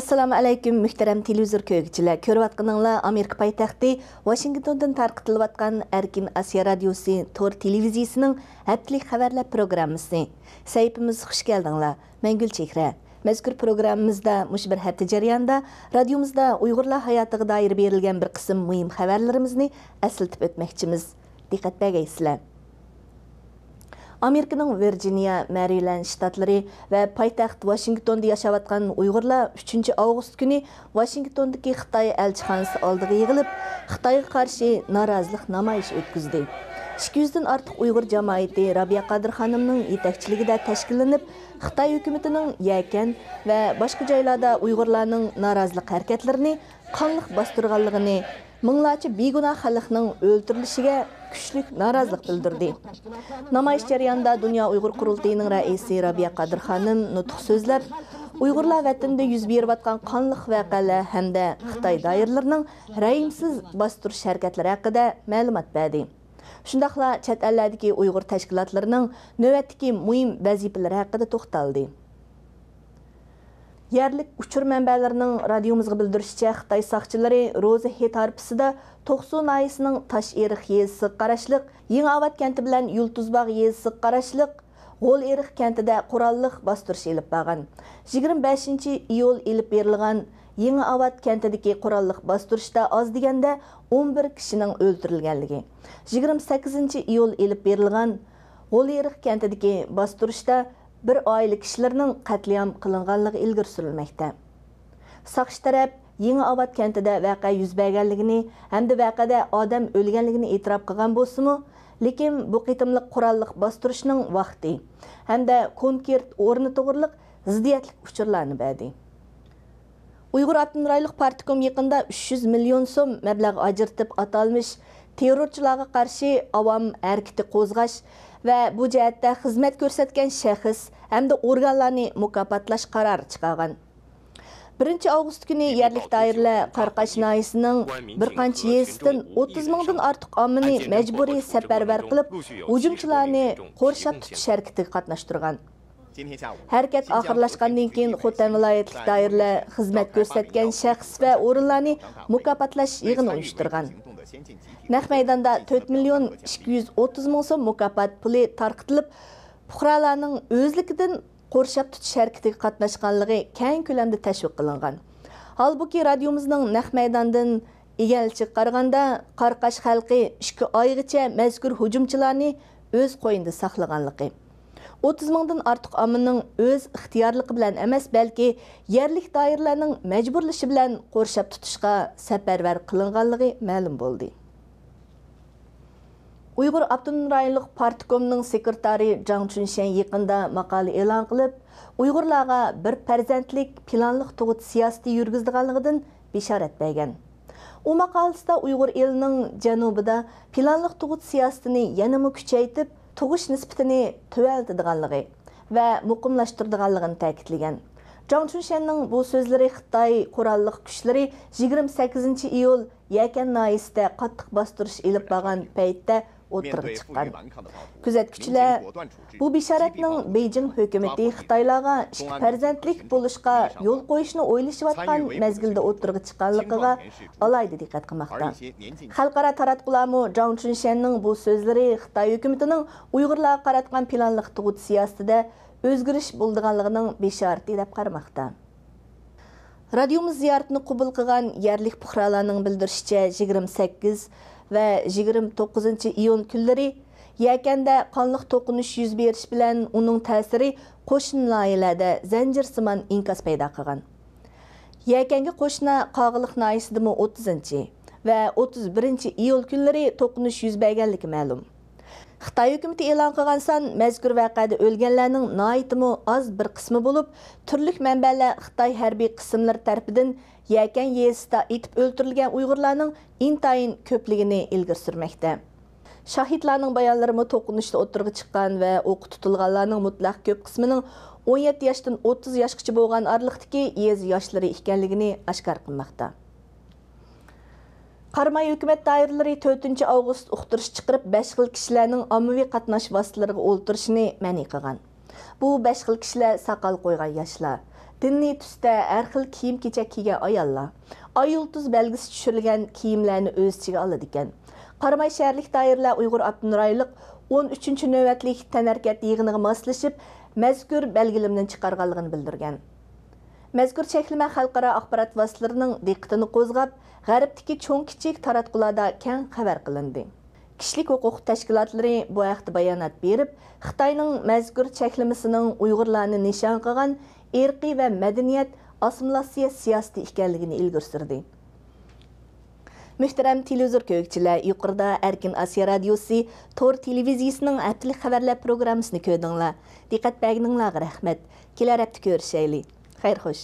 Assalamu alaykum muhtaram televizor ko'rgüchilar. Ko'rayotganinglar Amerika poytaxti Washingtondan tarqatilayotgan Erkin Asiya radiosi Tor televiziyasining haftalik xabarlar programmasi. Sayfimiz xush keldinglar. Men Gulchehra. Mazkur programmamizda mush bir hafta jarayonida radiomizda Uyg'urlar hayotiga doir berilgan bir qism muhim xabarlarimizni eslatib o'tmoqchimiz. Diqqat bergaysizlar. Amerika'nın Virginia, Maryland ştatları ve paytaxt Washington'da yaşayotgan Uygurlar 3 Ağustos günü Washington'daki Xitay elçixanası aldığı yığılıp Xitayga karşı narazılık namayış ötküzdü. 200'den artıq Uygur cemaati Rabia Qadir Hanımның yetakçiligida təşkillanıb Xitay hökumətinin Yakan ve başqa joylarda Uygurlarning narazılık hareketlerini qanlıq bastırğanlığını, minglarcha begunoh xalqning o'ltirilishiga kuchli norozilik bildirdi. Namoyish jarayonida Dunyo Uyg'ur qurultayining raisi Rabia Qadir Xonim nutq so'zlab, Uyg'urlar vatanda yuz berayotgan qonliq voqealar hamda Xitoy doiralarining rayimsiz bostirish harakatlari haqida ma'lumot berdi. Shundaqla chet ellardagi Uyg'ur tashkilotlarining navbatdagi muhim vazifalari haqida to'xtaldi. Yerlik uçur mənbələrinin radiomuzga bildirishicha Xitoy saqchilari Roza Het harpisida Toqsu nayisining Taş Eriq yezisi qarashliq, Yeni Avat kenti bilan Yulduzbog' yezisi qarashliq G'o'l Eriq kentida qurolliq bostirish elib borgan. 25-iyul elib berilgan Yeni Avat kentidagi qurolliq bostirishda oz deganda 11 kishining o'ldirilganligi. 28-iyul elib berilgan G'o'l Eriq kentidagi bostirishda bir oila kishilarning qatliam qilinganligi ilgari surilmoqda. Saqchi taraf Yeni Avat kentida voqea yuz berganligini hamda voqeada odam o'lganligini e'tirof qilgan bo'lsa-mu, lekin bu qitimliq qurolliq bostirishning vaqti hamda konkret o'rni to'g'riliq ziddiyatli uchurlarni berdi. Uyg'ur Abdunur Rayliq Partikom yaqinda 300 million so'm mablag' ajratib atalmış terrorchilarga qarshi avam harakati qo'zg'ash ve bu jihatda xizmat ko'rsatgan shaxs hamda organlarni mukofotlash qarori chiqargan. 1 Avgust günü yerlik doiralar Qarqash noyisining bir qancha yezisidan 30 mingdan ortiq ommani majburiy safarbar qilib, hujumchilarni qo'rshab tutish harakatiga qatnashtirgan. Harakat oxirlashgandan keyin Xotan viloyatlik doiralar xizmat ko'rsatgan shaxs va o'rinlarni mukofotlash yig'ini uyushtirgan. Naq maydonda 4 million 230 ming so'm mukofot puli tarqitilib, fuqarolarning o'zligidan qo'rshab tutish harakatiga qatnashganligi keng ko'lamda tashviq qilingan. Halbuki radiomizning naq maydondan egalchiga qaraganda Qarqash xalqi 2 oygacha mazkur hujumchilarni o'z qo'yinda saqlaganligi. 30 mingdan ortiq ommaning o'z ixtiyorligi bilan emas, balki yerlik doiralarning majburlashi bilan qo'rshab tutishga safarbar qilinganligi ma'lum bo'ldi. Uyghur Abdunur Rayliq Partikomning sekretari Zhang Chunshan yaqinda maqola e'lon qilib, Uyg'urlarga bir farzandlik planliq tug'ut siyosati yurgizganligidan bishorat bergan. U maqolasida Uyg'ur elining janubida planliq tug'ut siyosatini yanada kuchaytirib, tug'ish nisbatini tuvaltadiganligi va muqimlashtiradiganligini ta'kidlagan. Zhang Chunshanning bu so'zlari Xitoy qurolliq kuchlari 28-iyul Yakan noyisida qattiq bostirish elib borgan paytda o'tirib chiqqan. Kuzatuvchilar bu bishoratning Beijing hukumati Xitoylarga 2 farzandlik bo'lishga yo'l qo'yishni o'ylashayotgan mezgilda o'tirib chiqqanligiga alayda diqqat qilmoqda. Xalqaro taratqularmi Zhang Chunshanning bu so'zlari Xitoy hukumatining Uyg'urlarga qaratgan planliq tug'ut siyosatida o'zgarish bo'lganligining beshorati deb qaramoqda. Radiomiz ziyoratini qabul qilgan yerlik fuqarolarning bildirishicha 28 ve 29 iyun kunlari Yakanda qonliq to'qinish yuz berish bilan uning ta'siri qo'shni layihlarda zanjirsimon inkas paydo qilgan. Yakanga qo'shni Qog'iliq noyisidimi 30 ve 31 iyul kunlari to'qinish yuz berganligi ma'lum. Xitoy hukumati e'lon qilgan son mazkur voqeada o'lganlarning noyitimi oz bir qismi bo'lib, turli manbalar Xitoy harbiy qismlari tarafidan Yakan yezisida etib o'ldirilgan Uyg'urlarning intayin ko'pligini ilgari surmoqda. Shahidlarning bayonlarimi to'qinishda o'tirg'i chiqqan va o'q tutilganlarning mutlaq ko'p qismining 17 yoshdan 30 yoshgacha bo'lgan oraliqdagi yez yoshlari ekanligini oshkor qilmoqda. Qarmay hukumat doiralari 4 Avgust uqtirish chiqarib 5 xil kishilarning ommaviy qatnash vositalariga o'ltirishni ma'ni qilgan. Bu 5 xil kishilar saqal qo'ygan yoshlar, Dinni түсті әр xil kiyim-kechak kiygan ayollar ay yulduz belgisi tushirilgan kiyimlarni o'z ichiga oladi ekan. Qaramay shaharlik doiralar Uyg'ur Abdun rayonlik 13-chi navbatlik tanharkat yig'iniga moslashib, mazkur belgilimni chiqarganligini bildirgan. Mazkur cheklama xalqaro axborot vositalarining diqqatini qo'zg'ab, G'arbdagi cho'ng-kichik taratqularda keng xabar qilindi. Kishilik huquq tashkilotlari bu haqda bayonot berib, Xitoyning mazkur cheklamasining Uyg'urlarni nishon qilgan irqiy va madaniyat assimilyatsiya siyosati ekanligini ilgari surdi. Muhtaram televizor ko'ruvchilar, yuqorida Erkin Asiya radiosi Tor televiziyasining haftalik xabarlar programmasini ko'rdinglar. Diqqat berganinglarga rahmat. Kelar hafta ko'rishaylik. Xayr xo'sh.